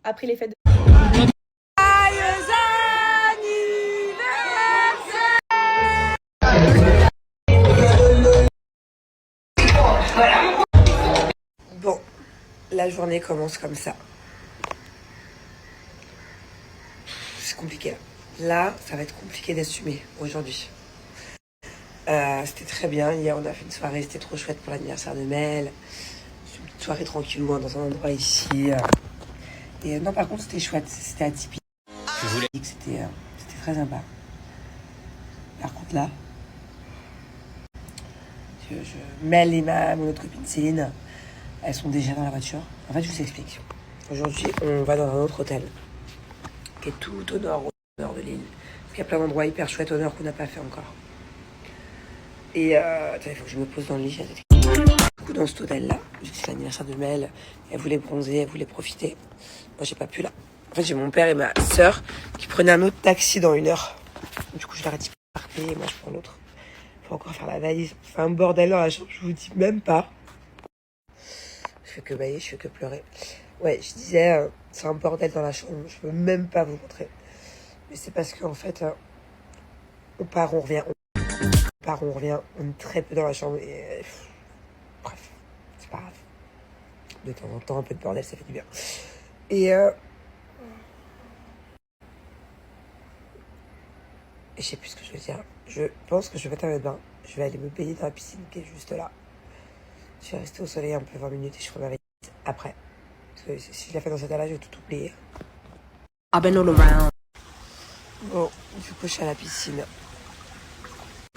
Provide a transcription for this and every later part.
après les fêtes de... Bon, la journée commence comme ça. C'est compliqué là. Là, ça va être compliqué d'assumer aujourd'hui. C'était très bien. Hier, on a fait une soirée, c'était trop chouette pour l'anniversaire de Mel. Une petite soirée tranquillement dans un endroit ici. Et non, par contre, c'était chouette. C'était atypique. C'était très sympa. Par contre, là, Mel et mon autre copine Céline, elles sont déjà dans la voiture. En fait, je vous explique. Aujourd'hui, on va dans un autre hôtel qui est tout au nord de l'île. Il y a plein d'endroits hyper chouettes au nord qu'on n'a pas fait encore. Et attends, il faut que je me pose dans le lit. Du coup, dans cet hôtel-là, c'est l'anniversaire de Mel. Elle voulait bronzer, elle voulait profiter. Moi, j'ai pas pu là. En fait, j'ai mon père et ma sœur qui prenaient un autre taxi dans 1 heure. Du coup, je leur ai dit partez et moi, je prends l'autre. Faut encore faire la valise. C'est un bordel dans la chambre, je vous dis même pas. Je fais que bailler, je fais que pleurer. Ouais, je disais, c'est un bordel dans la chambre, je peux même pas vous montrer. Mais c'est parce qu'en fait, on part, on revient, on part, on revient, on est très peu dans la chambre et bref, c'est pas grave. De temps en temps, un peu de bordel, ça fait du bien. Et je sais plus ce que je veux dire. Je pense que je vais mettre un bain. Je vais aller me baigner dans la piscine qui est juste là. Je vais rester au soleil un peu 20 minutes et je ferai ma valise après. Parce que si je la fais dans cet état-là, je vais tout oublier. I've been all around. Bon, du coup, je suis à la piscine.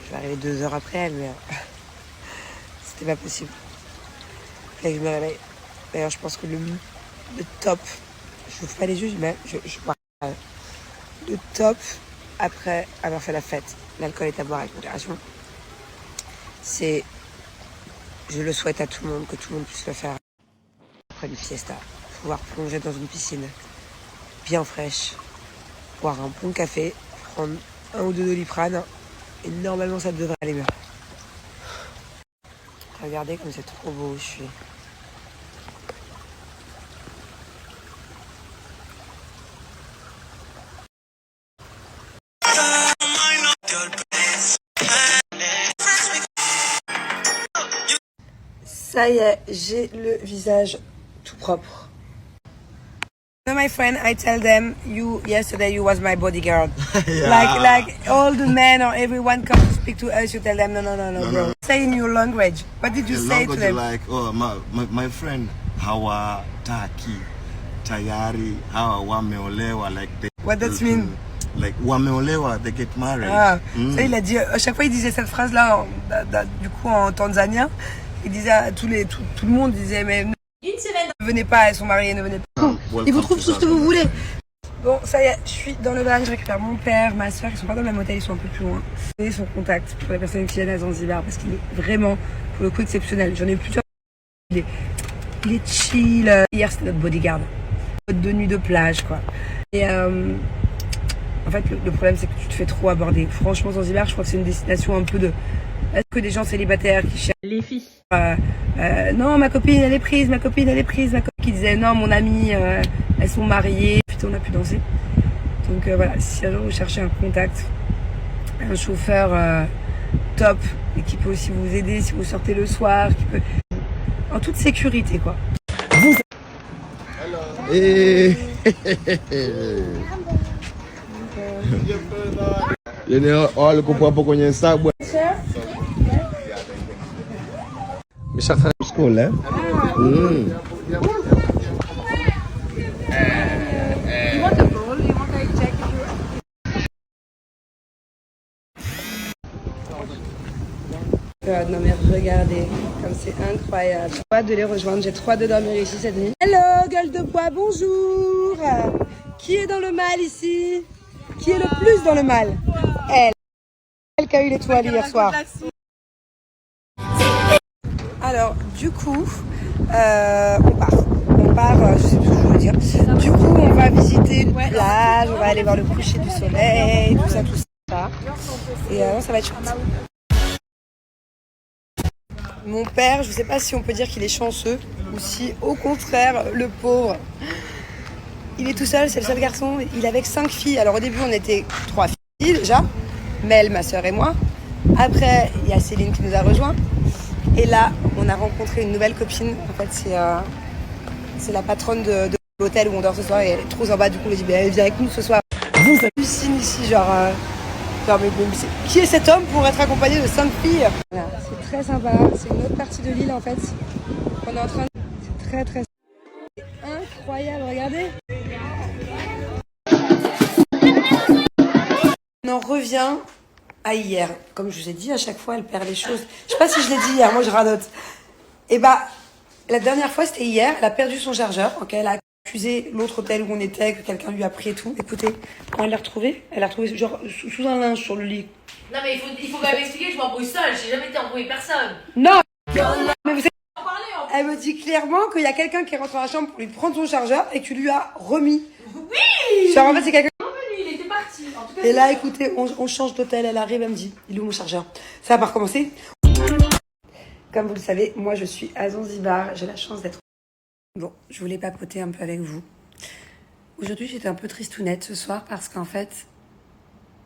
Je vais arriver 2 heures après elle, mais c'était pas possible. Fallait que je me réveille. D'ailleurs, je pense que le top, je vous fais pas les yeux, mais le top, après avoir fait la fête, l'alcool est à boire avec modération, c'est, je le souhaite à tout le monde, que tout le monde puisse le faire après une fiesta. Pouvoir plonger dans une piscine bien fraîche, boire un bon café, prendre 1 ou 2 Doliprane, et normalement ça devrait aller mieux. Regardez comme c'est trop beau où je suis. Ça y est, j'ai le visage tout propre. So my friend, I tell them, yesterday you was my bodyguard. Yeah. Like all the men or everyone come to speak to us, you tell them, no, bro. Say in your language. What did you say to them? Like, oh, my friend, hawataki tayari hawa wameolewa, like they. What does mean? Like wameolewa, they get married. Ah, ça, il a dit, à chaque fois il disait cette phrase-là, du coup en tanzanien. Il disait à tout le monde disait, mais ne venez pas, elles sont mariées, ne venez pas. Ils vous trouvent tout ce que vous voulez. Bon, ça y est, je suis dans le van, je récupère mon père, ma soeur, ils sont pas dans le même hôtel, ils sont un peu plus loin. Et son contact pour les personnes qui viennent à Zanzibar, parce qu'il est vraiment, pour le coup, exceptionnel. J'en ai eu plusieurs. Il est chill. Hier, c'était notre bodyguard. De nuit de plage, quoi. Et en fait, le problème, c'est que tu te fais trop aborder. Franchement, Zanzibar, je crois que c'est une destination un peu de... Est-ce que des gens célibataires qui cherchent... Les filles. Non, ma copine, elle est prise, ma copine, elle est prise. Ma copine qui disait, non, mon amie, elles sont mariées. Putain, on a pu danser. Donc voilà, si un jour vous cherchez un contact, un chauffeur top, et qui peut aussi vous aider si vous sortez le soir, qui peut... En toute sécurité, quoi. Olha kupwa hapo kwenye hesabu. Mishafanya school eh? Mm. Non mais regardez, comme c'est incroyable. J'ai trop hâte de les rejoindre, j'ai trop hâte de dormir ici cette nuit. Hello, gueule de bois, bonjour. Qui est dans le mal ici? Qui est le plus dans le mal? Elle qui a eu l'étoile hier soir. Alors, du coup, on part, je sais plus ce que je veux dire. Du coup, on va visiter une plage, on va aller voir le coucher du soleil, tout ça. Et ça va être chouette. Mon père, je sais pas si on peut dire qu'il est chanceux ou si, au contraire, le pauvre, il est tout seul, c'est le seul garçon. Il est avec 5 filles. Alors au début, on était 3 filles déjà. Mel, ma sœur et moi. Après, il y a Céline qui nous a rejoints. Et là, on a rencontré une nouvelle copine. En fait, c'est la patronne de l'hôtel où on dort ce soir. Et elle est trop sympa. Du coup, on lui dit, viens avec nous ce soir. Vous hallucinez ici, genre... mais qui est cet homme pour être accompagné de 5 filles? Voilà, c'est très sympa. C'est une autre partie de l'île, en fait. On est en train de... C'est très, très... incroyable, regardez. On en revient à hier. Comme je vous ai dit, à chaque fois, elle perd les choses. Je sais pas si je l'ai dit hier, moi je radote. Et bah, la dernière fois, c'était hier, elle a perdu son chargeur. Ok, elle a accusé l'autre hôtel où on était, que quelqu'un lui a pris et tout. Écoutez, quand elle l'a retrouvé genre sous un linge sur le lit. Non mais il faut quand même expliquer que je m'embrouille seule, j'ai jamais été embrouillée personne. Non. Mais vous savez, elle me dit clairement qu'il y a quelqu'un qui est rentré dans la chambre pour lui prendre son chargeur et que tu lui as remis. Oui. Genre en fait c'est quelqu'un. Il était parti. En tout cas, Et là écoutez, on change d'hôtel, elle arrive, elle me dit, il est où mon chargeur? Ça va pas recommencer. Comme vous le savez, moi je suis à Zanzibar, j'ai la chance d'être... Bon, je voulais papoter un peu avec vous. Aujourd'hui j'étais un peu tristounette ce soir parce qu'en fait,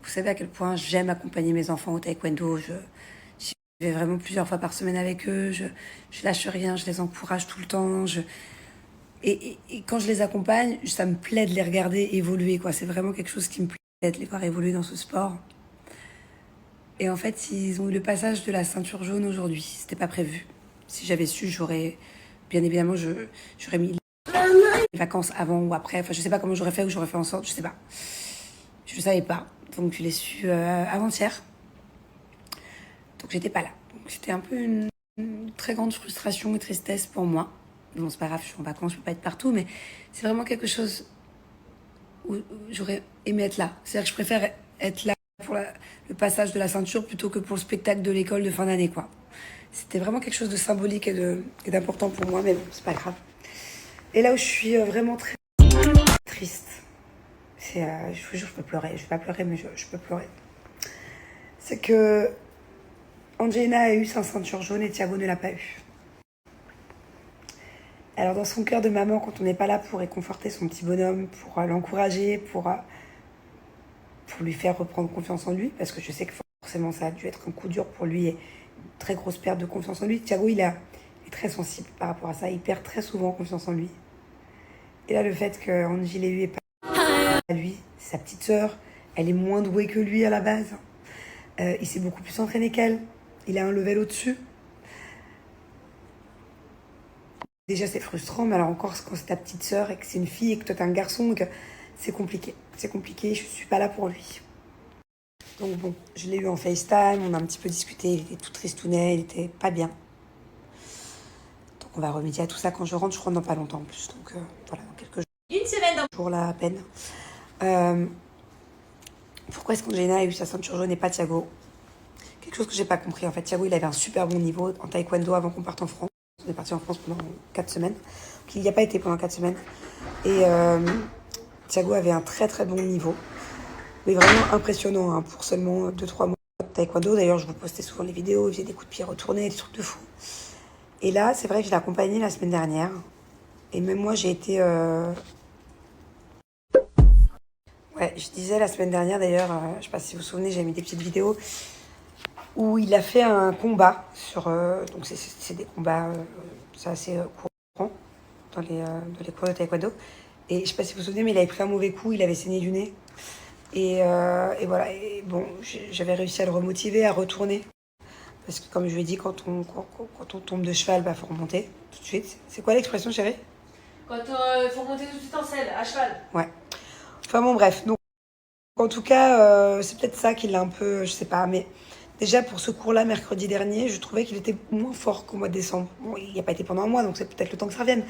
vous savez à quel point j'aime accompagner mes enfants au taekwondo. J'y vais vraiment plusieurs fois par semaine avec eux. Je lâche rien, je les encourage tout le temps. Et quand je les accompagne, ça me plaît de les regarder évoluer, quoi. C'est vraiment quelque chose qui me plaît de les voir évoluer dans ce sport. Et en fait, ils ont eu le passage de la ceinture jaune aujourd'hui. C'était pas prévu. Si j'avais su, j'aurais... Bien évidemment, j'aurais mis les vacances avant ou après. Enfin, je sais pas comment j'aurais fait ou j'aurais fait en sorte, je sais pas. Je le savais pas. Donc, je l'ai su avant-hier. Donc, j'étais pas là. Donc, c'était un peu une très grande frustration et tristesse pour moi. Bon, c'est pas grave, je suis en vacances, je peux pas être partout, mais c'est vraiment quelque chose où j'aurais aimé être là. C'est-à-dire que je préfère être là pour le passage de la ceinture plutôt que pour le spectacle de l'école de fin d'année, quoi. C'était vraiment quelque chose de symbolique et d'important pour moi, mais bon, c'est pas grave. Et là où je suis vraiment très triste, c'est, je vous jure, je peux pleurer. Je vais pas pleurer, mais je peux pleurer. C'est que Angelina a eu sa ceinture jaune et Thiago ne l'a pas eu. Alors dans son cœur de maman, quand on n'est pas là pour réconforter son petit bonhomme, pour l'encourager, pour lui faire reprendre confiance en lui, parce que je sais que forcément ça a dû être un coup dur pour lui et une très grosse perte de confiance en lui. Thiago, il est très sensible par rapport à ça, il perd très souvent confiance en lui. Et là, le fait qu'Angie l'ait eu et pas lui, c'est sa petite sœur, elle est moins douée que lui à la base. Il s'est beaucoup plus entraîné qu'elle, il a un level au-dessus. Déjà, c'est frustrant, mais alors encore quand c'est ta petite sœur et que c'est une fille et que toi t'es un garçon, que c'est compliqué. C'est compliqué, je suis pas là pour lui. Donc bon, je l'ai eu en FaceTime, on a un petit peu discuté, il était tout tristounet, il était pas bien. Donc on va remédier à tout ça quand je rentre dans pas longtemps en plus. Donc voilà, dans quelques jours. une semaine dans... Pour la peine. Pourquoi est-ce qu'Angelina a eu sa ceinture jaune et pas Thiago? Quelque chose que j'ai pas compris. En fait, Thiago, il avait un super bon niveau en taekwondo avant qu'on parte en France. On est parti en France pendant 4 semaines. Donc, il n'y a pas été pendant 4 semaines. Et Thiago avait un très très bon niveau. Mais vraiment impressionnant hein, pour seulement 2-3 mois de taekwondo. D'ailleurs, je vous postais souvent les vidéos, il faisait des coups de pied retournés, des trucs de fou. Et là, c'est vrai que je l'ai accompagné la semaine dernière. Et même moi, j'ai été... Ouais, je disais la semaine dernière d'ailleurs, je sais pas si vous vous souvenez, j'ai mis des petites vidéos où il a fait un combat sur... donc c'est des combats, c'est assez courant dans les cours de taekwondo. Et je sais pas si vous vous souvenez, mais il avait pris un mauvais coup, il avait saigné du nez. Et voilà, et bon, j'avais réussi à le remotiver, à retourner. Parce que comme je lui ai dit, quand on tombe de cheval, bah faut remonter tout de suite. C'est quoi l'expression, chérie? Quand faut monter tout de suite en selle, à cheval. Ouais. Enfin bon, bref. Donc, en tout cas, c'est peut-être ça qui l'a un peu, je sais pas, mais déjà pour ce cours-là, mercredi dernier, je trouvais qu'il était moins fort qu'au mois de décembre. Bon, il n'y a pas été pendant un mois, donc c'est peut-être le temps que ça revienne.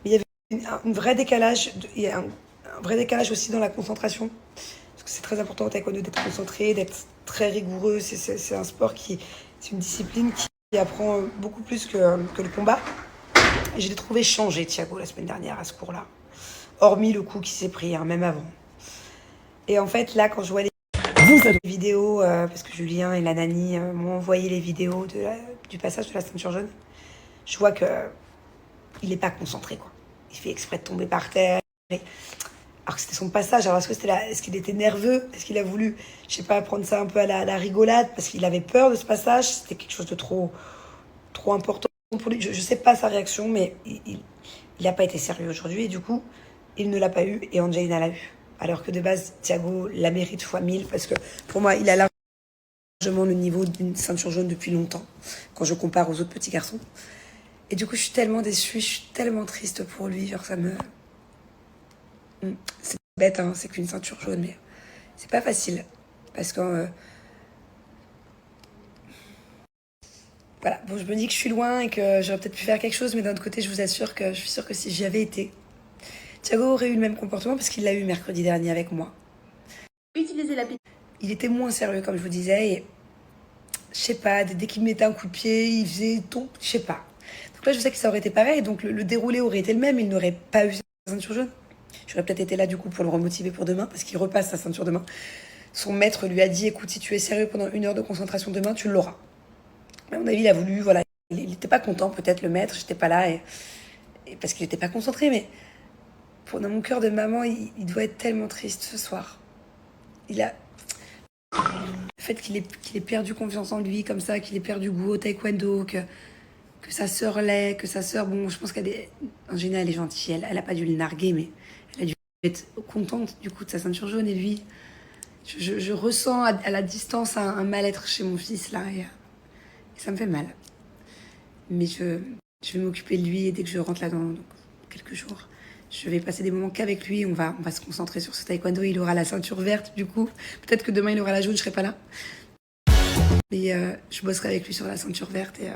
Mais il y avait un vrai décalage, il y a un vrai décalage aussi dans la concentration. Parce que c'est très important au taekwondo d'être concentré, d'être très rigoureux. C'est un sport c'est une discipline qui apprend beaucoup plus que le combat. Et je l'ai trouvé changé, Thiago, la semaine dernière à ce cours-là. Hormis le coup qui s'est pris, hein, même avant. Et en fait, là, quand je vois les vidéos, parce que Julien et la nanny m'ont envoyé les vidéos du passage de la ceinture jaune, je vois que il n'est pas concentré, quoi. Il fait exprès de tomber par terre. Alors que c'était son passage. Alors est-ce qu'il était nerveux? Est-ce qu'il a voulu, je sais pas, prendre ça un peu à la rigolade parce qu'il avait peur de ce passage? C'était quelque chose de trop important pour lui. Je sais pas sa réaction, mais il n'a pas été sérieux aujourd'hui et du coup, il ne l'a pas eu et Angelina l'a eu. Alors que de base, Thiago la mérite fois 1000 parce que pour moi, il a largement le niveau d'une ceinture jaune depuis longtemps quand je compare aux autres petits garçons. Et du coup, je suis tellement déçue, je suis tellement triste pour lui. Genre, ça me... C'est bête, hein, c'est qu'une ceinture jaune, mais c'est pas facile. Parce que... Voilà, bon, je me dis que je suis loin et que j'aurais peut-être pu faire quelque chose, mais d'un autre côté, je vous assure que je suis sûre que si j'y avais été, Thiago aurait eu le même comportement parce qu'il l'a eu mercredi dernier avec moi. Utilisez la Il était moins sérieux, comme je vous disais, et je sais pas, dès qu'il me mettait un coup de pied, il faisait ton... Je sais pas. Donc là, je sais que ça aurait été pareil, donc le déroulé aurait été le même, il n'aurait pas eu sa ceinture jaune. J'aurais peut-être été là, du coup, pour le remotiver pour demain, parce qu'il repasse sa ceinture demain. Son maître lui a dit, écoute, si tu es sérieux pendant 1 heure de concentration demain, tu l'auras. À mon avis, il a voulu, voilà. Il n'était pas content, peut-être, le maître, j'étais pas là, et parce qu'il n'était pas concentré, mais dans mon cœur de maman, il doit être tellement triste ce soir. Le fait qu'il ait perdu confiance en lui comme ça, qu'il ait perdu goût au taekwondo, que sa sœur l'ait, que sa sœur, bon, je pense en général, elle est gentille, elle a pas dû le narguer, mais elle a dû être contente du coup de sa ceinture jaune. Et lui, je ressens à la distance un mal-être chez mon fils là, et ça me fait mal. Mais je vais m'occuper de lui et dès que je rentre là dans quelques jours, je vais passer des moments qu'avec lui. On va se concentrer sur ce taekwondo. Il aura la ceinture verte du coup. Peut-être que demain il aura la jaune, je serai pas là. Mais je bosserai avec lui sur la ceinture verte et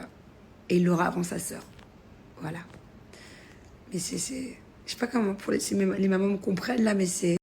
il l'aura avant sa sœur. Voilà. Mais je sais pas comment les mamans me comprennent là, mais c'est